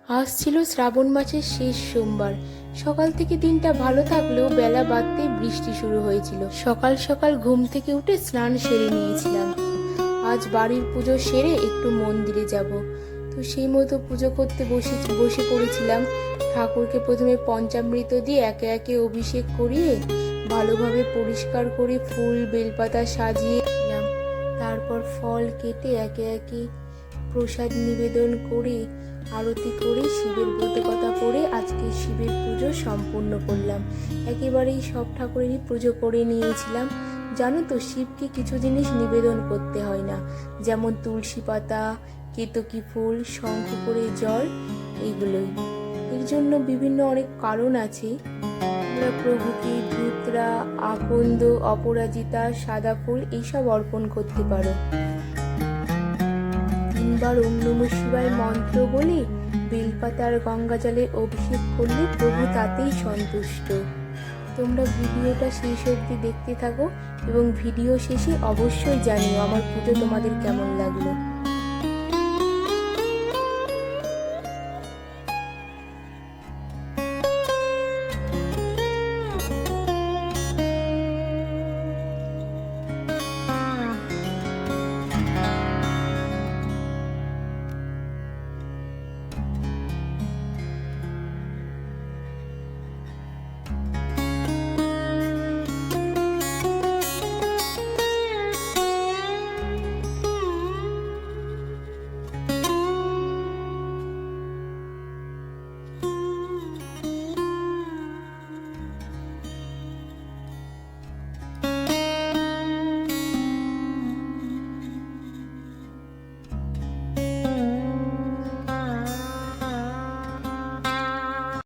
আজ ছিল শ্রাবণ মাসের শেষ সোমবার। সকাল থেকে দিনটা ভালো থাকলেও বেলা বাড়তেই বৃষ্টি শুরু হয়েছিল। সকাল সকাল ঘুম থেকে উঠে স্নান সেরে নিয়েছিলাম। আজ বাড়ির পুজো সেরে একটু মন্দিরে যাব, তো সেই মতো পুজো করতে বসে পড়েছিলাম। ঠাকুরকে প্রথমে পঞ্চামৃত দিয়ে একে একে অভিষেক করিয়ে ভালোভাবে পরিষ্কার করে ফুল বেলপাতা সাজিয়ে দিলাম। তারপর ফল কেটে একে একে প্রসাদ নিবেদন করে আরতি করে শিবের ব্রতকথা পড়ে আজকে শিবের পুজো সম্পূর্ণ করলাম। একেবারেই সব ঠাকুরেরই পুজো করে নিয়েছিলাম। জানো তো, শিবকে কিছু জিনিস নিবেদন করতে হয় না, যেমন তুলসী পাতা, কেতকী ফুল, শঙ্খ করে জল, এইগুলোই। এর জন্য বিভিন্ন অনেক কারণ আছে। তোমরা প্রভুকে ধুতরা, আকন্দ, অপরাজিতা, সাদা ফুল এইসব অর্পণ করতে পারো। তিনবার ওম নমঃ শিবায় মন্ত্র বলে বেলপাতার গঙ্গা জলে অভিষেক করলে প্রভু তাতেই সন্তুষ্ট। তোমরা ভিডিওটা শেষ অবধি দেখতে থাকো এবং ভিডিও শেষে অবশ্যই জানিও আমার পুজো তোমাদের কেমন লাগলো।